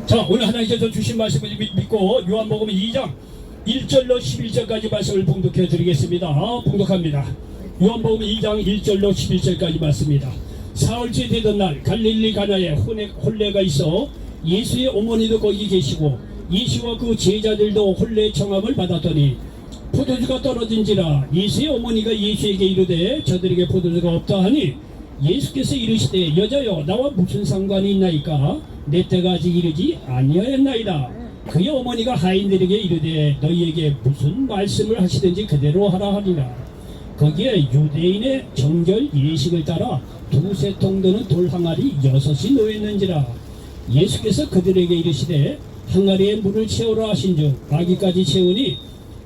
자, 오늘 하나님께서 주신 말씀을 믿고 요한복음 2장 1절로 11절까지 말씀을 봉독해 드리겠습니다. 봉독합니다. 요한복음 2장 1절로 11절까지 말씀입니다. 사흘째 되던 날 갈릴리 가나에 혼례가 있어 예수의 어머니도 거기 계시고 예수와 그 제자들도 혼례 청함을 받았더니 포도주가 떨어진지라 예수의 어머니가 예수에게 이르되 저들에게 포도주가 없다 하니 예수께서 이르시되 여자여 나와 무슨 상관이 있나이까 내 때가 아직 이르지 아니하였나이다. 그의 어머니가 하인들에게 이르되 너희에게 무슨 말씀을 하시든지 그대로 하라 하니라. 거기에 유대인의 정결 예식을 따라 두세 통 되는 돌 항아리 6이 놓였는지라. 예수께서 그들에게 이르시되 항아리에 물을 채우라 하신즉 아기까지 채우니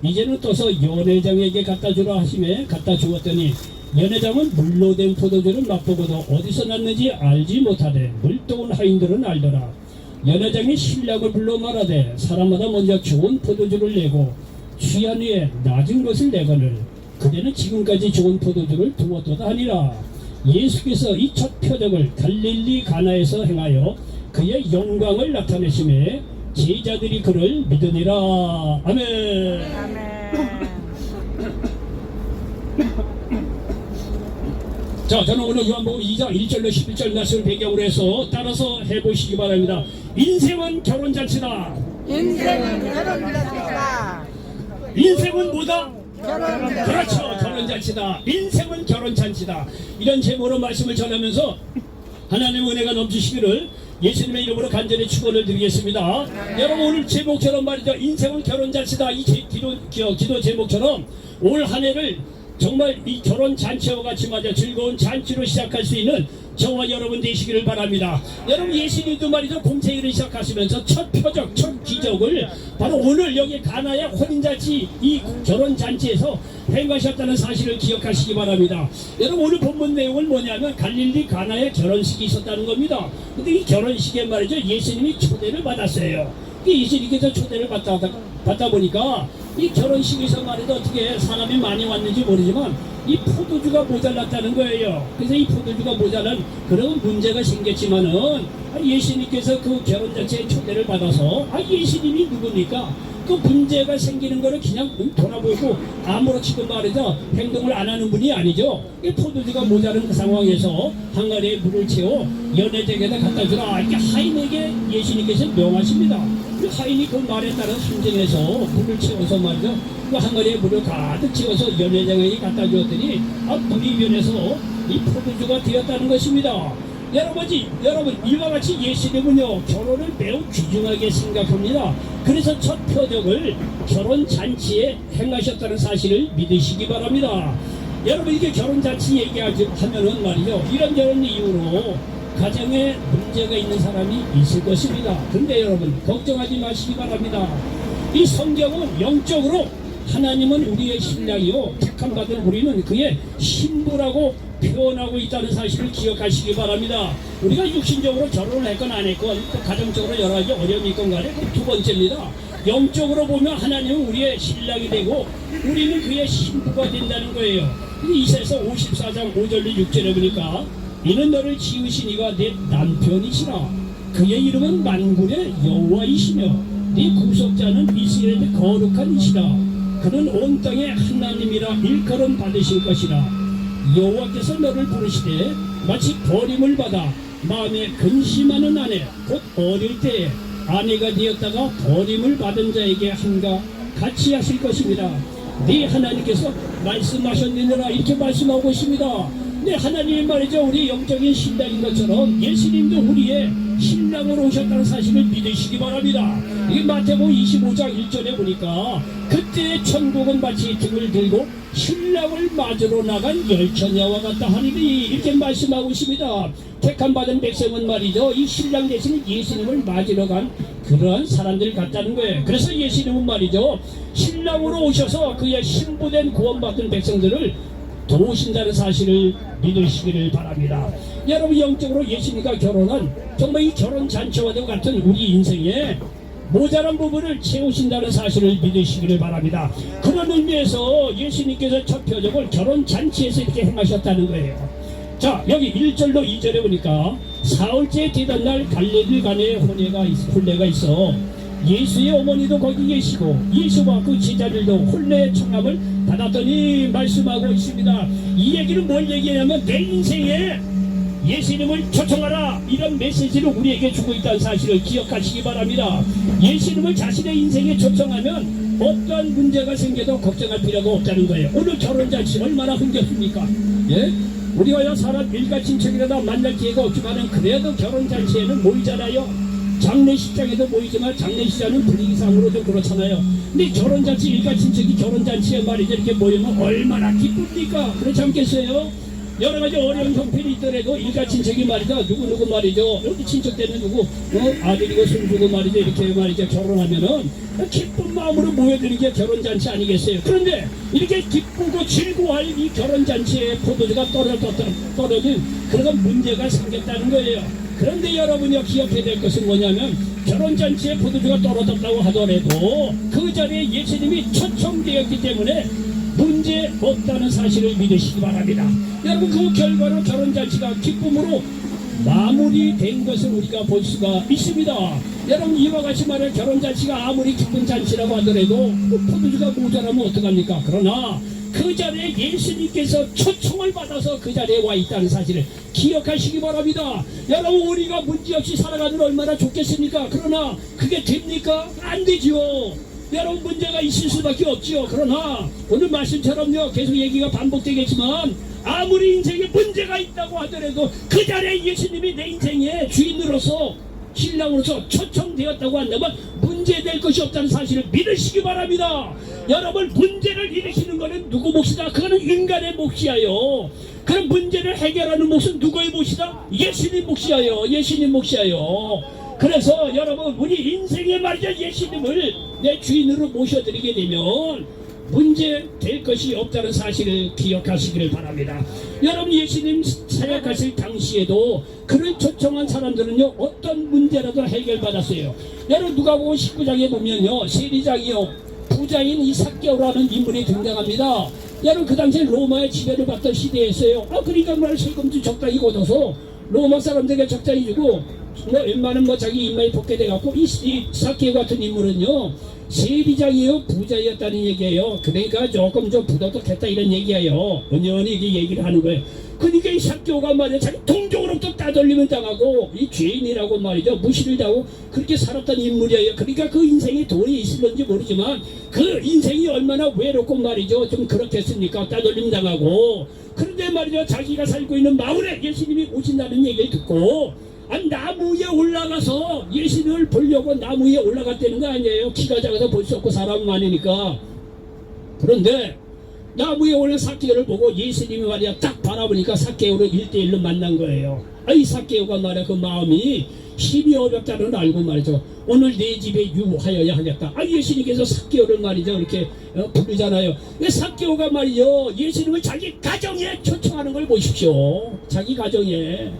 이제는 떠서 연회장에게 갖다 주라 하시매 갖다 주었더니 연회장은 물로 된 포도주를 맛보고도 어디서 났는지 알지 못하되 물도온 하인들은 알더라. 연회장이 신랑을 불러 말하되 사람마다 먼저 좋은 포도주를 내고 취한 후에 낮은 것을 내거늘 그대는 지금까지 좋은 포도주를 두었도다 하니라. 예수께서 이 첫 표적을 갈릴리 가나에서 행하여 그의 영광을 나타내심에 제자들이 그를 믿으니라. 아멘. 자, 저는 오늘 요한복음 2장 1절로 11절 말씀을 배경으로 해서 따라서 해보시기 바랍니다. 인생은 결혼잔치다. 인생은 결혼잔치다. 인생은 뭐다? 결혼잔치. 그렇죠, 결혼잔치다. 인생은 결혼잔치다. 이런 제목으로 말씀을 전하면서 하나님의 은혜가 넘치시기를 예수님의 이름으로 간절히 축원을 드리겠습니다. 여러분 오늘 제목처럼 말이죠, 인생은 결혼잔치다. 이 기도 제목처럼 올 한 해를 정말 이 결혼 잔치와 같이 맞아 즐거운 잔치로 시작할 수 있는 저와 여러분 되시기를 바랍니다. 여러분 예수님도 말이죠, 공생일을 시작하시면서 첫 표적, 첫 기적을 바로 오늘 여기 가나의 혼인잔치 이 결혼 잔치에서 행하셨다는 사실을 기억하시기 바랍니다. 여러분 오늘 본문 내용은 뭐냐면 갈릴리 가나의 결혼식이 있었다는 겁니다. 근데 이 결혼식에 말이죠, 예수님이 초대를 받았어요. 예수님께서 초대를 받다 보니까 이 결혼식에서 말이죠, 어떻게 사람이 많이 왔는지 모르지만 이 포도주가 모자랐다는 거예요. 그래서 이 포도주가 모자란 그런 문제가 생겼지만은 예수님께서 그 결혼잔치에 초대를 받아서 예수님이 누굽니까? 그 문제가 생기는 거를 그냥 돌아보고 아무렇지도 말이죠, 행동을 안 하는 분이 아니죠. 이 포도주가 모자란 그 상황에서 항아리에 물을 채워 연회장에다 갖다 주라 이렇게 하인에게 예수님께서 명하십니다. 그 하인이 그 말에 따라 순종해서 물을 채워서 말이죠, 그 항아리에 물을 가득 채워서 연회장에게 갖다 주었더니 물이 변해서 이 포도주가 되었다는 것입니다. 여러분 이와 같이 예수님은요 결혼을 매우 귀중하게 생각합니다. 그래서 첫 표적을 결혼잔치에 행하셨다는 사실을 믿으시기 바랍니다. 여러분 이게 결혼잔치 얘기하면은 말이죠, 이런저런 이유로 가정에 문제가 있는 사람이 있을 것입니다. 근데 여러분 걱정하지 마시기 바랍니다. 이 성경은 영적으로 하나님은 우리의 신랑이요 택함받은 우리는 그의 신부라고 표현하고 있다는 사실을 기억하시기 바랍니다. 우리가 육신적으로 결혼을 했건 안 했건 또 가정적으로 여러 가지 어려움이 있건 간에 그 두 번째입니다. 영적으로 보면 하나님은 우리의 신랑이 되고 우리는 그의 신부가 된다는 거예요. 이사야서 54장 5절로 6절에 보니까 이는 너를 지으신 이가 내 남편이시라. 그의 이름은 만군의 여호와이시며 네 구속자는 이스라엘의 거룩한 이시라. 그는 온 땅의 하나님이라 일컬음 받으실 것이라. 여호와께서 너를 부르시되 마치 버림을 받아 마음에 근심하는 아내 곧 어릴 때에 아내가 되었다가 버림을 받은 자에게 한가 같이 하실 것입니다. 네 하나님께서 말씀하셨느니라 이렇게 말씀하고 있습니다. 네, 하나님의 말이죠, 우리 영적인 신랑인 것처럼 예수님도 우리의 신랑으로 오셨다는 사실을 믿으시기 바랍니다. 이 마태복음 25장 1절에 보니까 그때 천국은 마치 등을 들고 신랑을 맞으러 나간 열처녀와 같다 하니 이렇게 말씀하고 있습니다. 택함받은 백성은 말이죠, 이 신랑 대신 예수님을 맞으러 간 그러한 사람들 같다는 거예요. 그래서 예수님은 말이죠, 신랑으로 오셔서 그의 신부된 구원받은 백성들을 도우신다는 사실을 믿으시기를 바랍니다. 여러분 영적으로 예수님과 결혼한 정말 이 결혼 잔치와도 같은 우리 인생에 모자란 부분을 채우신다는 사실을 믿으시기를 바랍니다. 그런 의미에서 예수님께서 첫 표적을 결혼 잔치에서 이렇게 행하셨다는 거예요. 자, 여기 1절로 2절에 보니까 사흘째 되던 날 갈릴리 간에 혼례가 있어 예수의 어머니도 거기 계시고 예수와 그 제자들도 혼례 청함을 받았더니 말씀하고 있습니다. 이 얘기는 뭘 얘기하냐면 내 인생에 예수님을 초청하라 이런 메시지를 우리에게 주고 있다는 사실을 기억하시기 바랍니다. 예수님을 자신의 인생에 초청하면 어떠한 문제가 생겨도 걱정할 필요가 없다는 거예요. 오늘 결혼잔치 얼마나 흥겹습니까? 예? 우리가 사람 일가친척이라도 만날 기회가 없지만 그래도 결혼잔치에는 모이잖아요. 장례식장에도 모이지만 장례식장은 분위기상으로 좀 그렇잖아요. 근데 결혼잔치 일가친척이 결혼잔치에 말이죠 이렇게 모이면 얼마나 기쁩니까? 그렇지 않겠어요? 여러가지 어려운 형편이 있더라도 일가친척이 말이죠 누구누구 말이죠 여기 친척 때는 누구 아들이고 손주고 말이죠 이렇게 말이죠 결혼하면은 기쁜 마음으로 모여드는 게 결혼잔치 아니겠어요? 그런데 이렇게 기쁘고 즐거워할 이 결혼잔치에 포도주가 떨어진 그런 문제가 생겼다는 거예요. 그런데 여러분이 기억해야 될 것은 뭐냐면 결혼잔치에 포도주가 떨어졌다고 하더라도 그 자리에 예수님이 초청되었기 때문에 문제 없다는 사실을 믿으시기 바랍니다. 여러분 그 결과로 결혼잔치가 기쁨으로 마무리된 것을 우리가 볼 수가 있습니다. 여러분 이와 같이 말해 결혼잔치가 아무리 기쁜 잔치라고 하더라도 포도주가 모자라면 어떡합니까? 그러나 그 자리에 예수님께서 초청을 받아서 그 자리에 와 있다는 사실을 기억하시기 바랍니다. 여러분 우리가 문제없이 살아가면 얼마나 좋겠습니까? 그러나 그게 됩니까? 안 되지요. 여러분 문제가 있을 수밖에 없지요. 그러나 오늘 말씀처럼요 계속 얘기가 반복되겠지만 아무리 인생에 문제가 있다고 하더라도 그 자리에 예수님이 내 인생의 주인으로서 신랑으로서 초청되었다고 한다면 문제될 것이 없다는 사실을 믿으시기 바랍니다. 여러분 문제를 일으키는 것은 누구 몫이다? 그거는 인간의 몫이에요. 그런 문제를 해결하는 몫은 누구의 몫이다? 예수님 몫이에요. 예수님 몫이에요. 그래서 여러분 우리 인생에 말이죠 예수님을 내 주인으로 모셔드리게 되면 문제 될 것이 없다는 사실을 기억하시기를 바랍니다. 여러분 예수님 사역하실 당시에도 그를 초청한 사람들은요 어떤 문제라도 해결받았어요. 여러분 누가복음 19장에 보면요 세리장이요 부자인 이 삭개오라는 인물이 등장합니다. 여러분 그 당시에 로마의 지배를 받던 시대였어요. 그러니까 말 세금도 적당히 걷어서 로마 사람들에게 적당히 주고 웬만한 자기 입맛이 벗게 돼갖고 이 삭개오 같은 인물은요 세리장이요 부자였다는 얘기예요. 그러니까 조금 좀 부도덕했다 이런 얘기예요. 은연히 이게 얘기를 하는 거예요. 그러니까 이 삭개오가 말이야 자기 동족으로부터 따돌림을 당하고 이 죄인이라고 말이죠 무시를 당하고 그렇게 살았던 인물이에요. 그러니까 그 인생이 돈이 있을런지 모르지만 그 인생이 얼마나 외롭고 말이죠 좀 그렇겠습니까? 따돌림 당하고. 그런데 말이죠 자기가 살고 있는 마을에 예수님이 오신다는 얘기를 듣고 나무 위에 올라가서 예수님을 보려고 나무 위에 올라갔다는 거 아니에요. 키가 작아서 볼 수 없고 사람이 많으니까. 그런데 나무 위에 올라 삭개오를 보고 예수님이 말이야 딱 바라보니까 삭개오를 1대1로 만난 거예요. 이 삭개오가 말이야 그 마음이 힘이 어렵다는 걸 알고 말이죠 오늘 내 집에 유하여야 하겠다. 예수님께서 삭개오를 말이죠 이렇게 부르잖아요. 삭개오가 말이죠 예수님을 자기 가정에 초청하는 걸 보십시오. 자기 가정에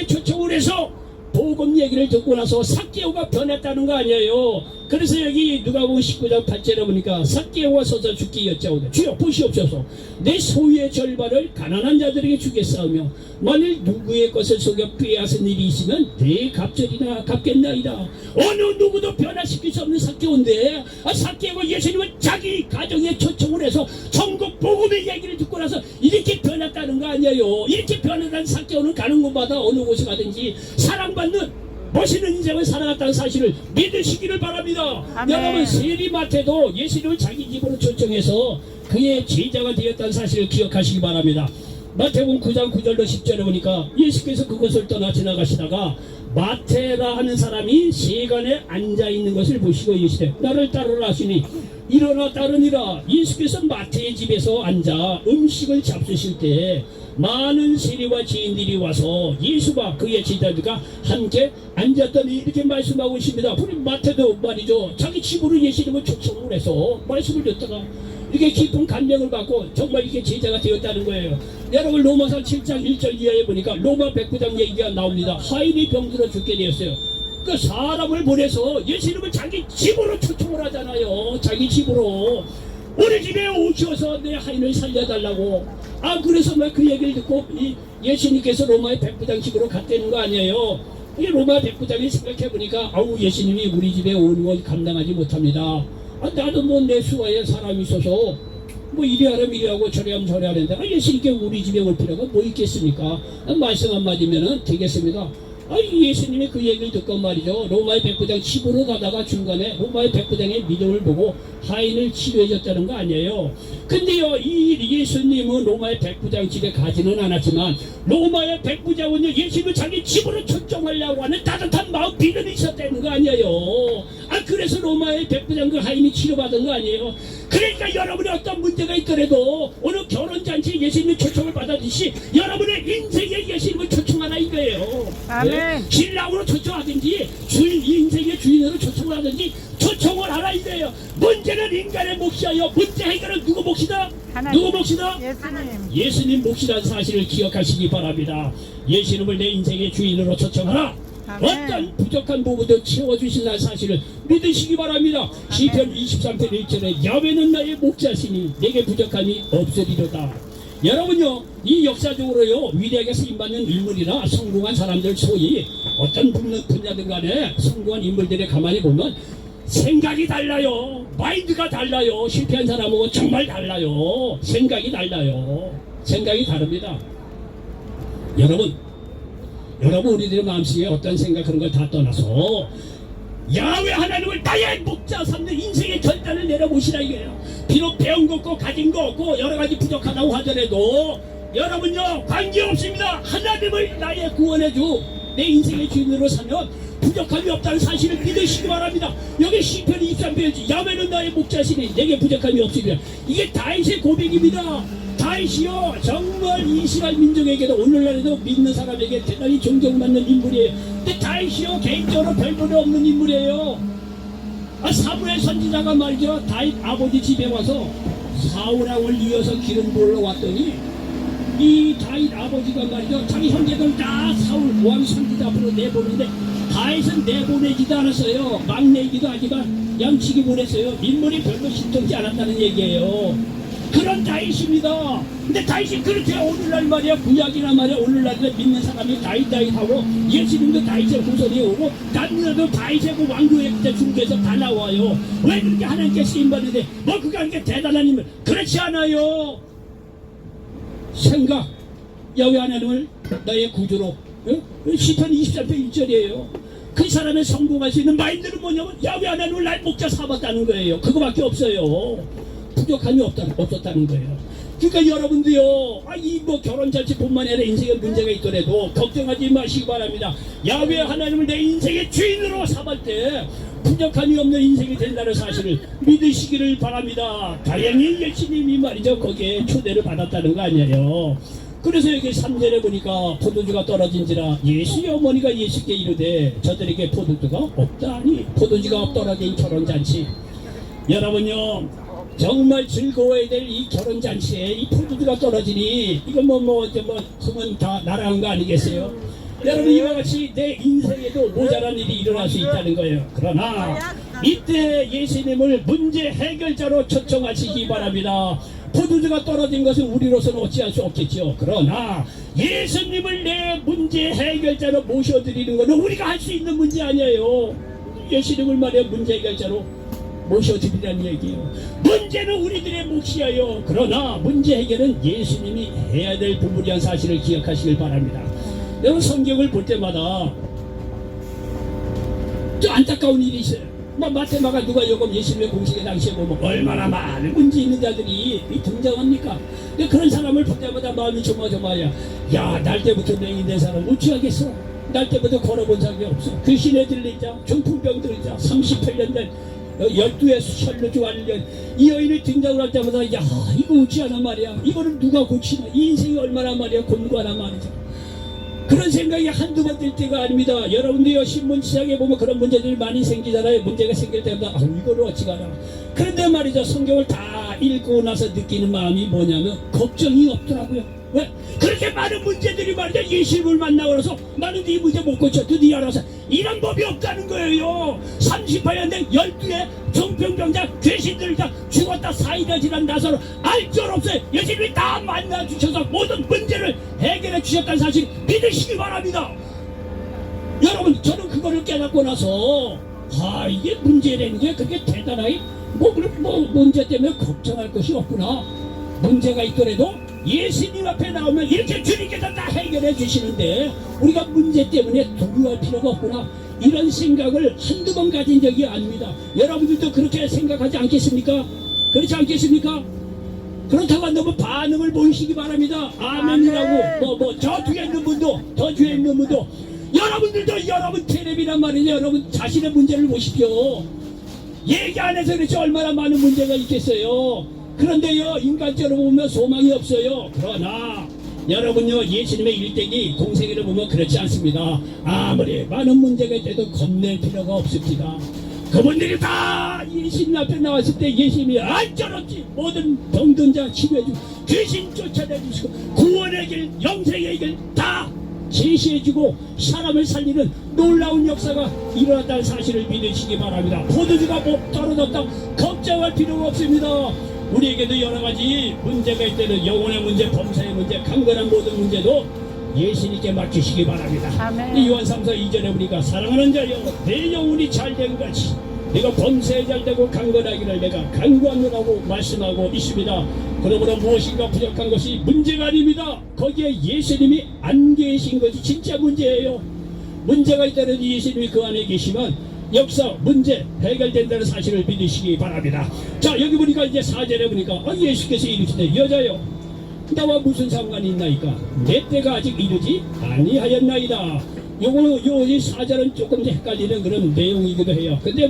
초청을 해서 복음 얘기를 듣고 나서 삭개오가 변했다는 거 아니에요. 그래서 여기 누가복음 19장 8절에 보니까 삭개오가 서서 죽기 여짜오되 주여 보시옵소서 내 소유의 절반을 가난한 자들에게 주겠사오며 만일 누구의 것을 속여 빼앗은 일이 있으면 내 갑절이나 갚겠나이다. 어느 누구도 변화시킬 수 없는 삭개오인데 삭개오가 예수님은 자기 가정에 초청을 해서 전국 복음의 얘기를 듣고 나서 이렇게 변했다는 거 아니에요. 이렇게 변화한 삭개오는 가는 곳마다 어느 곳에 가든지 사랑받는 멋있는 인생을 살아갔다는 사실을 믿으시기를 바랍니다. 아멘. 여러분 세리마태도 예수님을 자기 집으로 초청해서 그의 제자가 되었다는 사실을 기억하시기 바랍니다. 마태복음 9장 9절로 10절에 보니까 예수께서 그곳을 떠나 지나가시다가 마태라 하는 사람이 세간에 앉아있는 것을 보시고 이르시되 나를 따르라 하시니 일어나 따르니라. 예수께서 마태의 집에서 앉아 음식을 잡수실 때 많은 세리와 지인들이 와서 예수와 그의 제자들과 함께 앉았더니 이렇게 말씀하고 있습니다. 우리 마태도 말이죠 자기 집으로 예수님을 초청을 해서 말씀을 듣다가 이렇게 깊은 감명을 받고 정말 이렇게 제자가 되었다는 거예요. 여러분 로마서 7장 1절 이하에 보니까 로마 백부장 얘기가 나옵니다. 하인이 병들어 죽게 되었어요. 그 사람을 보내서 예수님을 자기 집으로 초청을 하잖아요. 자기 집으로 우리 집에 오셔서 내 하인을 살려달라고. 그래서 막 그 얘기를 듣고 이 예수님께서 로마의 백부장식으로 갔다는 거 아니에요. 이 로마 백부장이 생각해보니까 아우 예수님이 우리 집에 오는 건 감당하지 못합니다. 나도 뭐 내 수하에 사람이 있어서 뭐 이리 하면 이리 하고 저리 하면 저리 하는데 예수님께 우리 집에 올 필요가 뭐 있겠습니까? 말씀 한마디면은 되겠습니다. 예수님이 그 얘기를 듣고 말이죠. 로마의 백부장 집으로 가다가 중간에 로마의 백부장의 믿음을 보고 하인을 치료해줬다는 거 아니에요. 근데요, 이 예수님은 로마의 백부장 집에 가지는 않았지만 로마의 백부장은요, 예수님을 자기 집으로 초청하려고 하는 따뜻한 마음 비전이 있었다는 거 아니에요. 그래서 로마의 백부장 그 하인이 치료받은 거 아니에요. 그러니까 여러분이 어떤 문제가 있더라도 오늘 결혼잔치에 예수님의 초청을 받았듯이 여러분의 인생에 예수님을 초청하라 이거예요. 아멘. 신랑으로 초청하든지 인생의 주인으로 초청을 하든지 초청을 하라 이거예요. 문제는 인간의 몫이에요. 문제 해결은 누구 몫이다? 하나님. 누구 몫이다? 예수님. 예수님 몫이라는 사실을 기억하시기 바랍니다. 예수님을 내 인생의 주인으로 초청하라. 아멘. 어떤 부족한 부분도 채워주신다는 사실을 믿으시기 바랍니다. 시편 23편 1절에 야훼는 나의 목자시니 내게 부족함이 없으리로다. 여러분요, 이 역사적으로요 위대하게 쓰임받는 인물이나 성공한 사람들, 소위 어떤 분야든 간에 성공한 인물들의 가만히 보면 생각이 달라요. 마인드가 달라요. 실패한 사람하고 정말 달라요. 생각이 달라요. 생각이 다릅니다. 여러분 우리들의 마음속에 어떤 생각 그런 걸 다 떠나서 야훼 하나님을 나의 목자 삼는 인생의 결단을 내려보시라 이거예요. 비록 배운 거 없고 가진 거 없고 여러 가지 부족하다고 하더라도 여러분요 관계없습니다. 하나님을 나의 구원해주 내 인생의 주인으로 사면 부족함이 없다는 사실을 믿으시기 바랍니다. 여기 시편 23편 야훼는 나의 목자시니 내게 부족함이 없으리라. 이게 다윗의 고백입니다. 다윗이요 정말 이스라엘 민족에게도 오늘날에도 믿는 사람에게 대단히 존경받는 인물이에요. 근데 다윗이요 개인적으로 별볼이 없는 인물이에요. 사무엘 선지자가 말이죠, 다윗 아버지 집에 와서 사울왕을 이어서 기름 부으러 왔더니 이 다윗 아버지가 말이죠 자기 형제들 다 사울 왕 선지자 앞으로 내보는데 다윗은 내보내지도 않았어요. 막내이기도 하지만 양치기 보냈어요. 인물이 별로 신통치 않았다는 얘기예요. 그런 다윗입니다. 근데 다윗이 그렇게 오늘날 말이야 구약이나 말이야 오늘날에 믿는 사람이 다윗하고 예수님도 다윗의 후손이 오고 남녀도 다윗의 그 왕조의 중에서 다 나와요. 왜 그렇게 하나님께 쓰임받는데 뭐 그게 이렇게 대단한 인물? 그렇지 않아요. 생각 야훼 하나님을 나의 구주로 시편 23편 1절이에요. 그 사람의 성공할 수 있는 마인드는 뭐냐면 야훼 하나님을 나의 목자 삼았다는 거예요. 그거밖에 없어요. 부족함이 없었다는 거예요. 그러니까 여러분도요, 이 뭐 결혼잔치뿐만 아니라 인생에 문제가 있더라도 걱정하지 마시기 바랍니다. 야훼 하나님을 내 인생의 주인으로 삼을 때 부족함이 없는 인생이 된다는 사실을 믿으시기를 바랍니다. 다행히 예수님이 말이죠 거기에 초대를 받았다는 거 아니에요. 그래서 여기 3절에 보니까 포도주가 떨어진지라 예수의 어머니가 예수께 이르되 저들에게 포도주가 없다니. 포도주가 떨어진 결혼잔치, 여러분요 정말 즐거워야 될 이 결혼잔치에 이 포도주가 떨어지니 이건 소문 다 날아간 거 아니겠어요? 여러분 이와 같이 내 인생에도 모자란 일이 일어날 수 있다는 거예요. 그러나 이때 예수님을 문제 해결자로 초청하시기 바랍니다. 포도주가 떨어진 것은 우리로서는 어찌할 수 없겠죠. 그러나 예수님을 내 문제 해결자로 모셔드리는 것은 우리가 할 수 있는 문제 아니에요. 예수님을 말해 문제 해결자로 모셔드리라는 얘기예요. 문제는 우리들의 몫이에요. 그러나 문제 해결은 예수님이 해야 될 부분이란 사실을 기억하시길 바랍니다. 여러분 성경을 볼 때마다 좀 안타까운 일이 있어요. 마테마가 누가 요금 예수님의 공식의 당시에 보면 얼마나 많은 문제 있는 자들이 등장합니까? 근데 그런 사람을 볼 때마다 마음이 조마조마해요. 야, 날 때부터 맹인된 사람 어찌하겠어? 날 때부터 걸어본 적이 없어. 귀신에 들리자, 중풍병 들리자, 38년 된 12의 혈루증 완련 이 여인이 등장을 할 때마다 야, 이거 어찌하나 말이야. 이거를 누가 고치나? 이 인생이 얼마나 말이야 곤고하나 말이죠. 그런 생각이 한두 번 들 때가 아닙니다. 여러분들요 신문 시장에 보면 그런 문제들이 많이 생기잖아요. 문제가 생길 때마다 이거를 어찌가나. 그런데 말이죠 성경을 다 읽고 나서 느끼는 마음이 뭐냐면 걱정이 없더라고요. 왜? 그렇게 많은 문제들이 말이죠 예수님을 만나고 나서 나는 네 문제 못 고쳐 드디어 알아서 이런 법이 없다는 거예요. 38년 된 12의 정병병자 괴신들 다 죽었다 사이다 지난 나서로 알 줄 없어요. 예수님이 다 만나주셔서 모든 문제를 해결해 주셨다는 사실 믿으시기 바랍니다. 여러분, 저는 그거를 깨닫고 나서 이게 문제라는 게 그렇게 대단하게 뭐 문제 때문에 걱정할 것이 없구나. 문제가 있더라도 예수님 앞에 나오면 이렇게 주님께서 다 해결해 주시는데 우리가 문제 때문에 두려워할 필요가 없구나. 이런 생각을 한두 번 가진 적이 아닙니다. 여러분들도 그렇게 생각하지 않겠습니까? 그렇지 않겠습니까? 그렇다고 한다면 반응을 보이시기 바랍니다. 아멘이라고 저 뒤에 있는 분도 저 뒤에 있는 분도 여러분들도 여러분 테레비란 말이죠. 여러분 자신의 문제를 보십시오. 얘기 안 해서 그렇지 얼마나 많은 문제가 있겠어요. 그런데요, 인간적으로 보면 소망이 없어요. 그러나 여러분요, 예수님의 일대기 공생애를 보면 그렇지 않습니다. 아무리 많은 문제가 있어도 겁낼 필요가 없습니다. 그분들이 다 예수님 앞에 나왔을 때 예수님이 안전없지 모든 병든 자 치료해주고 귀신 쫓아내주시고 구원의 길 영생의 길 다 제시해주고 사람을 살리는 놀라운 역사가 일어났다는 사실을 믿으시기 바랍니다. 포도주가 못 떨어졌다 걱정할 필요가 없습니다. 우리에게도 여러가지 문제가 있다는 영혼의 문제, 범사의 문제, 강건한 모든 문제도 예수님께 맡기시기 바랍니다. 아멘. 요한 3서 2절에 우리가 사랑하는 자여 내 영혼이 잘된 같이 내가 범사에 잘되고 강건하기를 내가 간구하노라고 말씀하고 있습니다. 그러므로 무엇인가 부족한 것이 문제가 아닙니다. 거기에 예수님이 안 계신 것이 진짜 문제예요. 문제가 있다는 예수님이 그 안에 계시면 역사, 문제 해결된다는 사실을 믿으시기 바랍니다. 자, 여기 보니까 이제 4절에 보니까 예수께서 이르시되 여자여 나와 무슨 상관이 있나이까 내 때가 아직 이르지 아니하였나이다. 요 4절은 조금 헷갈리는 그런 내용이기도 해요. 근데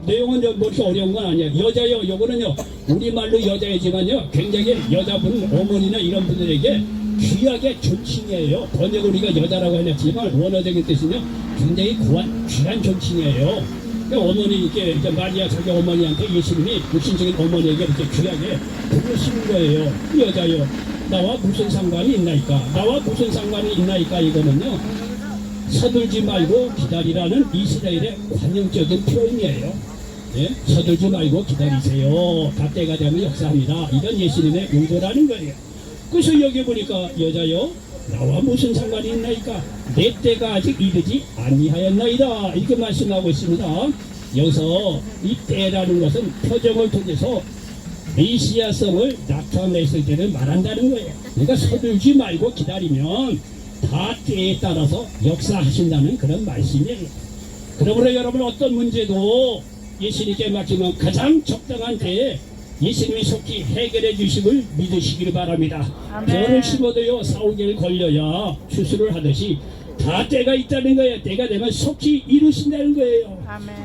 내용은 뭐 이렇게 어려운 건 아니에요. 여자요, 요거는요 우리말로 여자이지만요 굉장히 여자분, 어머니나 이런 분들에게 귀하게 존칭이에요. 번역 우리가 여자라고 해냈지만 원어적인 뜻은요 굉장히 귀한 존칭이에요. 어머니 이렇게 마리아 자기 어머니한테 예수님이 육신적인 어머니에게 이렇게 귀하게 부르시는 거예요. 여자요 나와 무슨 상관이 있나이까. 나와 무슨 상관이 있나이까 이거는요 서둘지 말고 기다리라는 이스라엘의 관용적인 표현이에요. 예? 서둘지 말고 기다리세요. 다 때가 되면 역사합니다. 이건 예수님의 의도라는 거예요. 그래서 여기 보니까 여자여 나와 무슨 상관이 있나이까 내 때가 아직 이르지 아니하였나이다 이렇게 말씀하고 있습니다. 여기서 이 때라는 것은 표정을 통해서 메시아성을 나타냈을 때를 말한다는 거예요. 그러니까 서둘지 말고 기다리면 다 때에 따라서 역사하신다는 그런 말씀이에요. 그러므로 여러분 어떤 문제도 예수님께 맡기면 가장 적당한 때에 예수님이 속히 해결해 주심을 믿으시길 바랍니다. 별을 심어도요 4-5개월 걸려야 추수를 하듯이 다 때가 있다는 거예요. 때가 되면 속히 이루신다는 거예요.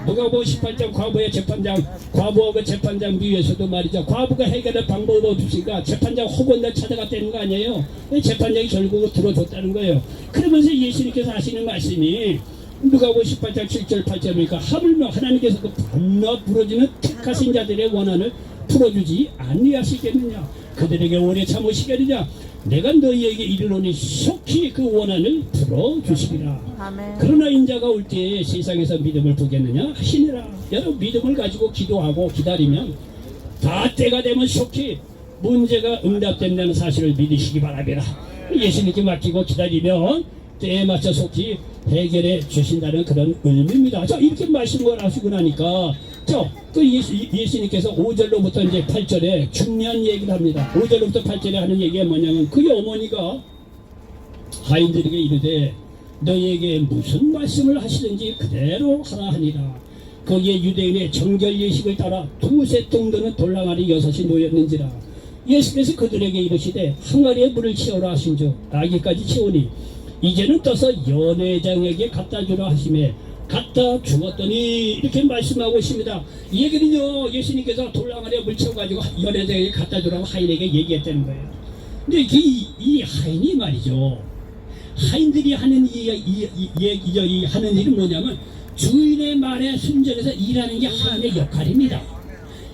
누가복음 18장 과부의 재판장, 과부와 그 재판장 위에서도 말이죠. 과부가 해결할 방법이 없으니까 재판장 혹은날 찾아갔다는 거 아니에요. 재판장이 결국 들어줬다는 거예요. 그러면서 예수님께서 하시는 말씀이 누가복음 18장 7절 8절이니까 하물며 하나님께서 그 밤낮 부러지는 택하신 자들의 원한을 풀어주지 아니하시겠느냐. 그들에게 오래 참으시겠느냐. 내가 너희에게 이르노니 속히 그 원한을 풀어주시리라. 그러나 인자가 올 때에 세상에서 믿음을 보겠느냐 하시니라. 여러분 믿음을 가지고 기도하고 기다리면 다 때가 되면 속히 문제가 응답된다는 사실을 믿으시기 바랍니다. 예수님께 맡기고 기다리면 때에 맞춰 속히 해결해 주신다는 그런 의미입니다. 자, 이렇게 말씀을 하시고 나니까 그 예수님께서 5절로부터 이제 8절에 중요한 얘기를 합니다. 5절로부터 8절에 하는 얘기가 뭐냐면 그의 어머니가 하인들에게 이르되 너희에게 무슨 말씀을 하시든지 그대로 하라 하니라. 거기에 유대인의 정결 예식을 따라 두세 정도는 돌랑아리 6이 놓였는지라. 예수께서 그들에게 이르시되 항아리에 물을 채우라 하신즉 아기까지 채우니 이제는 떠서 연회장에게 갖다 주라 하시매 갖다 주었더니 이렇게 말씀하고 있습니다. 이 얘기는요 예수님께서 돌랑아리에 물 채워가지고 연회장에게 갖다 주라고 하인에게 얘기했다는 거예요. 근데 이 하인이 말이죠, 하인들이 하는 이 하는 일은 뭐냐면 주인의 말에 순종해서 일하는 게 하인의 역할입니다.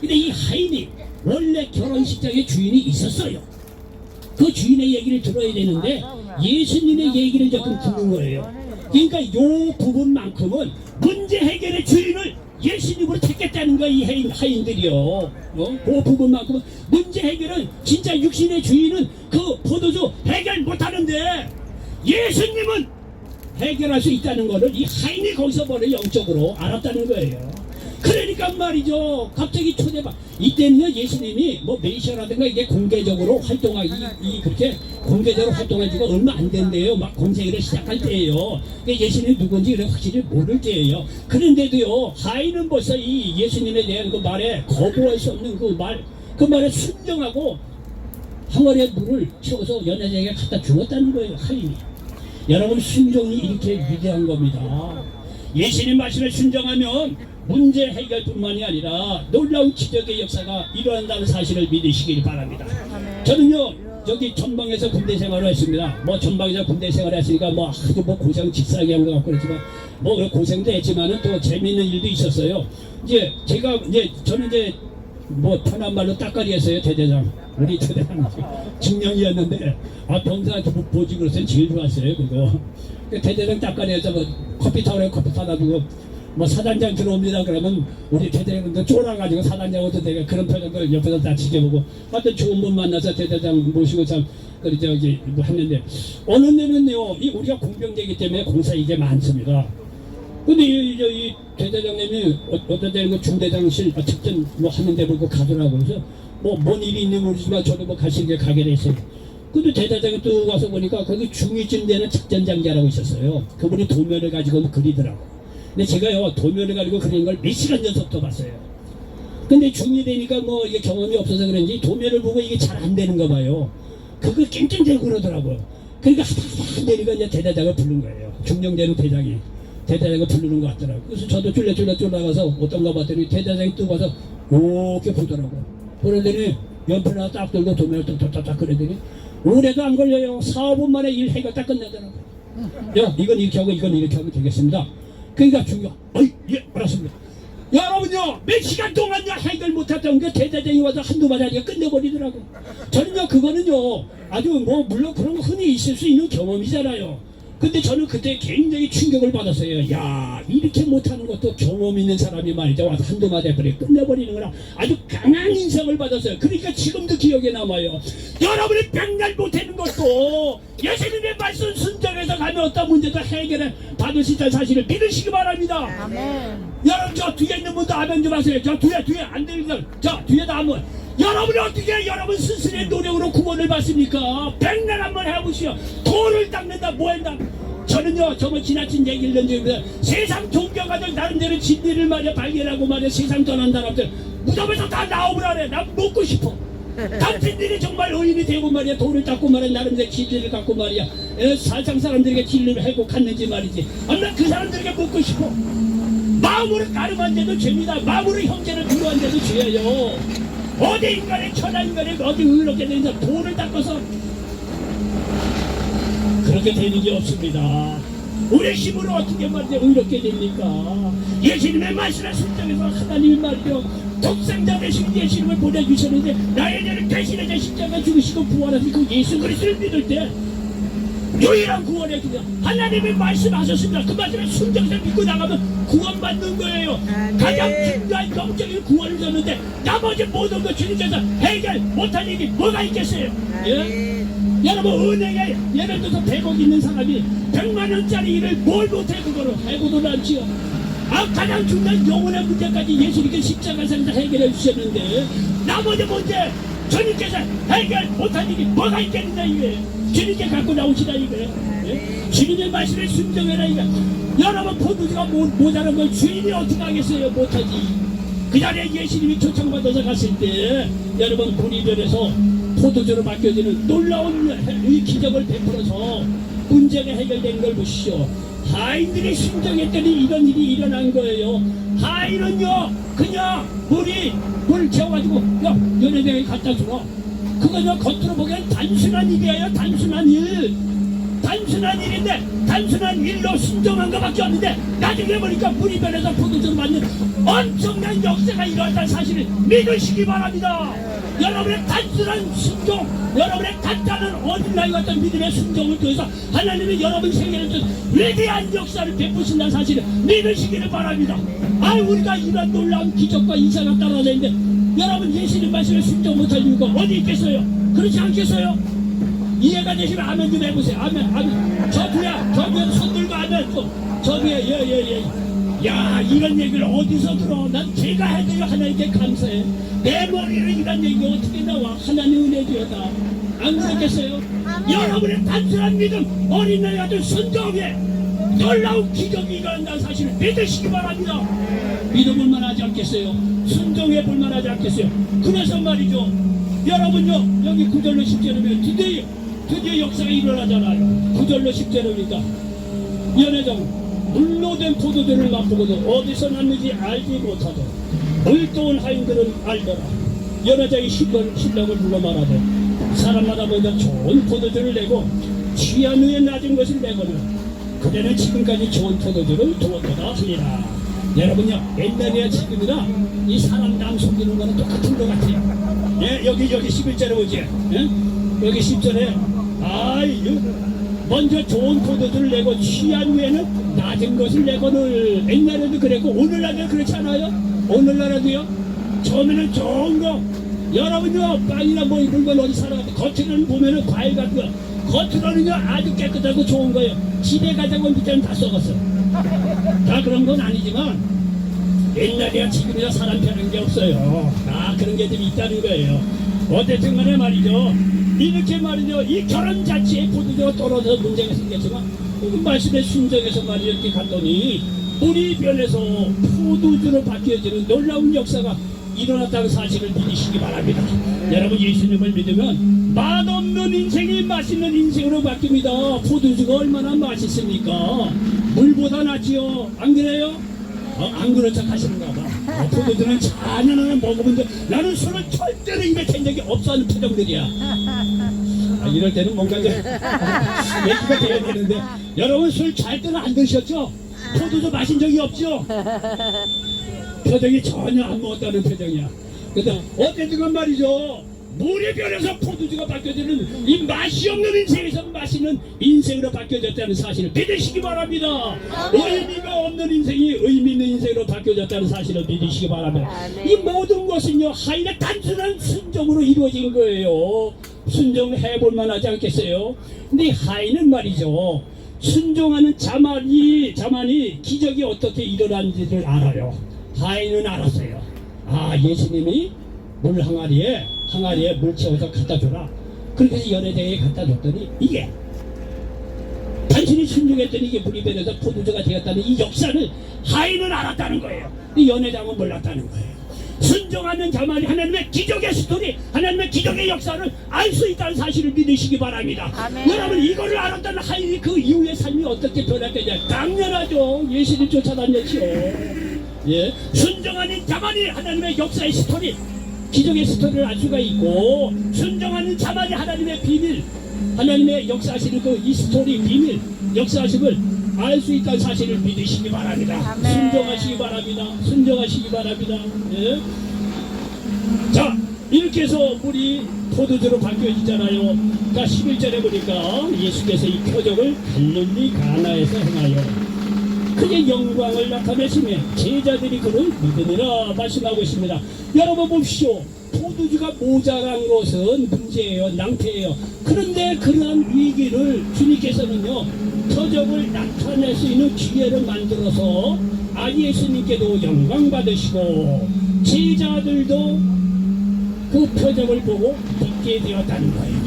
근데 이 하인이 원래 결혼식장에 주인이 있었어요. 그 주인의 얘기를 들어야 되는데 예수님의 얘기를 조금 듣는 거예요. 그러니까 이 부분만큼은 문제 해결의 주인을 예수님으로 택했다는 거야. 이 하인들이요. 그 부분만큼은 문제 해결은 진짜 육신의 주인은 그 포도주 해결 못하는데 예수님은 해결할 수 있다는 것을 이 하인이 거기서 보내 영적으로 알았다는 거예요. 그러니까 말이죠. 갑자기 초대받. 이때는요 예수님이 뭐 메시아라든가 이게 공개적으로 활동하기 그렇게 공개적으로 활동한 지가 얼마 안 된대요. 막 공생애를 시작할 때예요. 예수님이 누군지 확실히 모를 때예요. 그런데도요 하인은 벌써 이 예수님에 대한 그 말에 거부할 수 없는 그 말에 순종하고 항아리에 물을 채워서 연애자에게 갖다 주었다는 거예요. 하인이. 여러분 순종이 이렇게 위대한 겁니다. 예수님 말씀에 순종하면 문제 해결뿐만이 아니라 놀라운 기적의 역사가 일어난다는 사실을 믿으시길 바랍니다. 저는요 저기 전방에서 군대 생활을 했습니다. 뭐 전방에서 군대 생활을 했으니까 뭐 아주 뭐 고생 직사하게 한 것 같고 그렇지만 뭐 고생도 했지만은 또 재미있는 일도 있었어요. 이제 제가 저는 뭐 편한 말로 따까리였어요. 대대장 우리 대대장 직령이었는데 병사한테 보직으로서 제일 좋았어요 그거. 대대장 따까리에서 뭐 커피 타오래 커피 타다 두고 뭐 사단장 들어옵니다 그러면 우리 대대장도 쫄아가지고 사단장부터 내가 그런 표정들 옆에서 다 지켜보고 하여튼 좋은 분 만나서 대대장 모시고 참 그리 저기 뭐 했는데 어느 데는요 이 우리가 공병제이기 때문에 공사 이게 많습니다. 근데 이 대대장님이 어떤 데는 그 중대장실 직전 뭐 하는 데 보고 가더라고요. 그래서 뭐 뭔 일이 있는 모르지만 저도 뭐 가시게 가게 됐어요. 근데 대대장이 또 와서 보니까 거기 중위쯤 되는 작전장자라고 있었어요. 그분이 도면을 가지고 그리더라고요. 근데 제가요 도면을 가지고 그리는 걸 몇 시간 전부터 봤어요. 근데 중이 되니까 뭐 이게 경험이 없어서 그런지 도면을 보고 이게 잘 안 되는가 봐요. 그거 깽깽대고 그러더라고요. 그러니까 하다 내리가 이제 대대장을 부른 거예요. 중령대로 대장이 대대장을 부르는 것 같더라고요. 그래서 저도 쫄라가서 어떤가 봤더니 대대장이 또 가서 이렇게 보더라고요. 그러더니 연필 하나 딱 들고 도면을 딱 그러더니 오래도 안 걸려요. 4-5분 만에 일 해가 딱 끝나더라고요. 야 이건 이렇게 하고 이건 이렇게 하면 되겠습니다. 그러니까 예, 알았습니다. 여러분요, 몇 시간 동안요, 해결 못했던 게 대대장이 와서 한두 마디가 끝내버리더라고요. 저는요, 그거는요, 아주 뭐, 물론 그런 거 흔히 있을 수 있는 경험이잖아요. 근데 저는 그때 굉장히 충격을 받았어요. 야, 이렇게 못하는 것도 경험 있는 사람이 말이죠. 와서 한두 마디 끝내버리는 거라 아주 강한 인상을 받았어요. 그러니까 지금도 기억에 남아요. 여러분이 백날 못하는 것도 예수님의 말씀 순종해서 가면 어떤 문제도 해결을 받을 수 있다는 사실을 믿으시기 바랍니다. 아멘. 여러분 저 뒤에 있는 분도 아멘 좀 하세요. 저 뒤에 안 되는 분, 저 뒤에다 한번. 여러분이 어떻게 여러분 스스로의 노력으로 구원을 받습니까? 백날 한번 해보시오. 돌을 닦는다 뭐 한다. 저는요 정말 지나친 얘기를 던집니다. 세상 종교가들 나름대로 진리를 말이야 발견하고 말이야 세상 전한 사람들 무덤에서 다 나오라 그래. 난 먹고 싶어. 당신들이 정말 의인이 되고 말이야 돌을 닦고 말이야 나름대로 진리를 갖고 말이야 살상 사람들에게 진리를 회복했는지 말이지. 난 그 사람들에게 먹고 싶어. 마음으로 가름한 데도 죄입니다. 마음으로 형제를 비교한 데도 죄예요. 어디 인간의 천하 인간의 어디 의롭게 되는 돌을 닦아서 그렇게 되는 게 없습니다. 우리 힘으로 어떻게 말이죠 의롭게 됩니까? 예수님의 말씀을 순종해서 하나님의 말이요 독생자 되신 예수님을 보내주셨는데 나의 죄를 대신해 십자가 죽으시고 부활하신 그 예수 그리스도를 믿을 때 유일한 구원의 길 하나님이 말씀하셨습니다. 그 말씀에 순종해서 믿고 나가면 구원받는 거예요. 가장 중요한 영적인 구원을 줬는데 나머지 모든 것 주님께서 해결 못한 일이 뭐가 있겠어요? 예? 여러분 은행에 예를 들어서 100억 있는 사람이 100만 원짜리 일을 뭘 못해 그거를 해고도 않지요. 가장 중요한 영혼의 문제까지 예수님께 십자가에서 해결해 주셨는데 나머지 문제 주님께서 해결 못한 일이 뭐가 있겠느냐 이거예요. 주님께 갖고 나오시다 이거예요. 예? 주님의 말씀에 순종해라 이거. 여러분 포도주가 모자란 걸 주인이 어떻게 하겠어요? 못하지. 그 자리에 예수님이 초청받아서 갔을 때 여러분 본이별에서 포도주로 바뀌어지는 놀라운 이 기적을 베풀어서 문제가 해결된 걸 보시죠. 하인들이 순종했더니 이런 일이 일어난 거예요. 하인은요 그냥 물 채워가지고 야 연예대에 갖다 줘. 그거는 겉으로 보기엔 단순한 일이에요. 단순한 일인데 단순한 일로 순종한 것밖에 없는데 나중에 보니까 물이 변해서 포도주를 만든 엄청난 역사가 일어났다는 사실을 믿으시기 바랍니다. 여러분의 단순한 순종, 여러분의 간단한 어린아이 같은 믿음의 순종을 통해서 하나님이 여러분 세계를 준 위대한 역사를 베푸신다는 사실을 믿으시기를 바랍니다. 우리가 이런 놀라운 기적과 이사가 따라다니는데 여러분 예수님 말씀에 순종 못할 이유가 어디 있겠어요? 그렇지 않겠어요? 이해가 되시면 아멘 좀 해보세요. 아멘, 아멘. 저기야, 손 들고 아멘 또. 저기야, 예. 야, 이런 얘기를 어디서 들어? 난 제가 해드려 하나님께 감사해. 내 머리를 이런 얘기 어떻게 나와? 하나님 은혜지어다. 안 그렇겠어요? 여러분의 단순한 믿음, 어린아이 아들 순종에 놀라운 기적이 일어난다는 사실을 믿으시기 바랍니다. 믿어볼 만하지 않겠어요? 순종해 볼 만하지 않겠어요? 그래서 말이죠. 여러분요, 여기 9절로 10절이면 드디어 역사가 일어나잖아요. 9절로 10절이니까 연회장 물로 된 포도주를 맛보고도 어디서 났는지 알지 못하도 물도온 하인들은 알더라. 연회장이 신랑을 불러 말하되 사람마다 먼저 좋은 포도주를 내고 취한 후에 낮은 것을 내거늘 그대는 지금까지 좋은 포도주를 두었도다 하니라. 여러분요, 옛날이야 지금이나 이 사람 남 속이는 거는 똑같은 것 같아요. 예, 여기 11절에 보지. 예? 여기 10절에 먼저 좋은 포도주를 내고 취한 후에는 낮은 것을 내거늘. 옛날에도 그랬고 오늘날도 그렇지 않아요? 오늘날에도요. 처음에는 좋은 거 여러분요, 빵이나 뭐 물건 어디 사러 가도 겉으로는 보면은 과일 같은 거 겉으로는요 아주 깨끗하고 좋은 거예요. 집에 가자고 밑에는 다 썩었어. 다 그런 건 아니지만 옛날이야 지금이야 사람 편한 게 없어요. 그런 게 좀 있다는 거예요. 어쨌든 간에 말이죠. 이렇게 말이죠. 이 결혼 자체에 포도주가 떨어져서 문제가 생겼지만 그 말씀에 순정해서 말이죠. 이렇게 갔더니 우리 변에서 포도주로 바뀌어지는 놀라운 역사가 일어났다는 사실을 믿으시기 바랍니다. 여러분 예수님을 믿으면 맛없는 인생이 맛있는 인생으로 바뀝니다. 포도주가 얼마나 맛있습니까? 물보다 낫지요. 안 그래요? 안 그런 척 하시는가 봐. 포도주는 잔인하나 먹으면 나는 술을 절대로 입에 댄 적이 없어 하는 표정들이야. 이럴 때는 뭔가 좀 얘기가 돼야 되는데 여러분 술 절대로 안 드셨죠? 포도주 마신 적이 없죠? 표정이 전혀 안 먹었다는 표정이야. 그래서 어쨌든 말이죠. 물에 변해서 포도주가 바뀌어지는 이 맛이 없는 인생에서 맛있는 인생으로 바뀌어졌다는 사실을 믿으시기 바랍니다. 의미가 없는 인생이 의미 있는 인생으로 바뀌어졌다는 사실을 믿으시기 바랍니다. 이 모든 것은요 하인의 단순한 순종으로 이루어진 거예요. 순종해 볼 만하지 않겠어요? 근데 이 하인은 말이죠. 순종하는 자만이 기적이 어떻게 일어난지를 알아요. 하인은 알았어요. 예수님이 물 항아리에 물 채워서 갖다 줘라. 그렇게 해서 연회장에 갖다 줬더니 이게 단순히 순종했더니 이게 물이 변해서 포도주가 되었다는 이 역사를 하인은 알았다는 거예요. 이 연회장은 몰랐다는 거예요. 순종하는 자만이 하나님의 기적의 스토리, 하나님의 기적의 역사를 알 수 있다는 사실을 믿으시기 바랍니다. 아멘. 여러분 이거를 알았다는 하인이 그 이후의 삶이 어떻게 변할까냐? 당연하죠. 예수님 쫓아다녔죠. 예, 순종하는 자만이 하나님의 역사의 스토리, 기적의 스토리를 알 수가 있고 순종하는 자만이 하나님의 비밀, 하나님의 역사하시는 그 이 스토리 비밀, 역사하심을 알 수 있다는 사실을 믿으시기 바랍니다. 아멘. 순종하시기 바랍니다. 순종하시기 바랍니다. 예. 자, 이렇게 해서 물이 포도주로 바뀌어지잖아요. 그러니까 11절에 보니까 예수께서 이 표적을 갈릴리 가나에서 행하여 그의 영광을 나타내시며 제자들이 그를 믿으니라 말씀하고 있습니다. 여러분 봅시오. 포도주가 모자란 것은 문제예요. 낭패예요. 그런데 그러한 위기를 주님께서는요 표적을 나타낼 수 있는 기회를 만들어서 예수님께도 영광 받으시고 제자들도 그 표적을 보고 믿게 되었다는 거예요.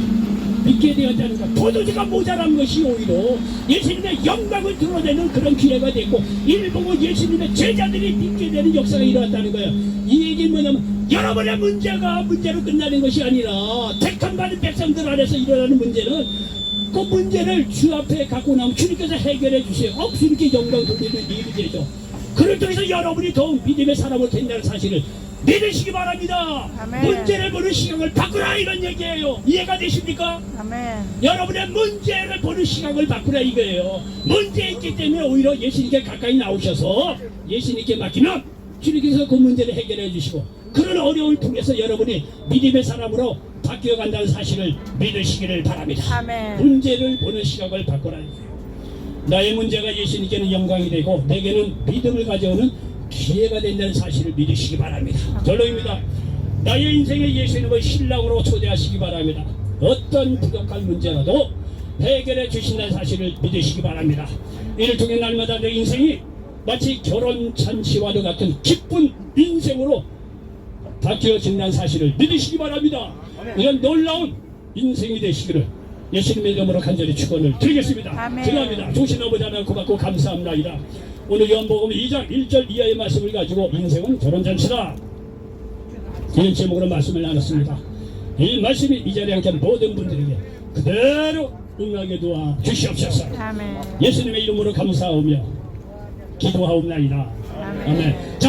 믿게 되었다는 것. 포도주가 모자란 것이 오히려 예수님의 영광을 드러내는 그런 기회가 됐고 이를 보고 예수님의 제자들이 믿게 되는 역사가 일어났다는 거예요. 이 얘기는 뭐냐면 여러분의 문제가 문제로 끝나는 것이 아니라 택함받은 백성들 안에서 일어나는 문제는 그 문제를 주 앞에 갖고 나오면 주님께서 해결해 주세요. 주님께 영광 돌리는 일이 되죠. 그를 통해서 여러분이 더욱 믿음의 사람으로 된다는 사실을 믿으시기 바랍니다. 아멘. 문제를 보는 시각을 바꾸라 이런 얘기예요. 이해가 되십니까? 아멘. 여러분의 문제를 보는 시각을 바꾸라 이거예요. 문제 있기 때문에 오히려 예수님께 가까이 나오셔서 예수님께 맡기면 주님께서 그 문제를 해결해 주시고 그런 어려움을 통해서 여러분이 믿음의 사람으로 바뀌어간다는 사실을 믿으시기를 바랍니다. 아멘. 문제를 보는 시각을 바꾸라 이거예요. 나의 문제가 예수님께는 영광이 되고 내게는 믿음을 가져오는 기회가 된다는 사실을 믿으시기 바랍니다. 결론입니다. 나의 인생에 예수님을 신랑으로 초대하시기 바랍니다. 어떤 부족한 문제라도 해결해 주신다는 사실을 믿으시기 바랍니다. 이를 통해 날마다 내 인생이 마치 결혼잔치와도 같은 기쁜 인생으로 바뀌어진다는 사실을 믿으시기 바랍니다. 이런 놀라운 인생이 되시기를 예수님의 이름으로 간절히 축원을 드리겠습니다. 아멘. 기도합니다. 조신 아버지 하나님 고맙고 감사합니다. 오늘 요한복음 2장 1절 이하의 말씀을 가지고 인생은 결혼잔치다, 이런 제목으로 말씀을 나눴습니다. 이 말씀이 이 자리에 함께하는 모든 분들에게 그대로 응하게 도와 주시옵소서. 아멘. 예수님의 이름으로 감사하며 기도하옵나이다. 아멘. 자.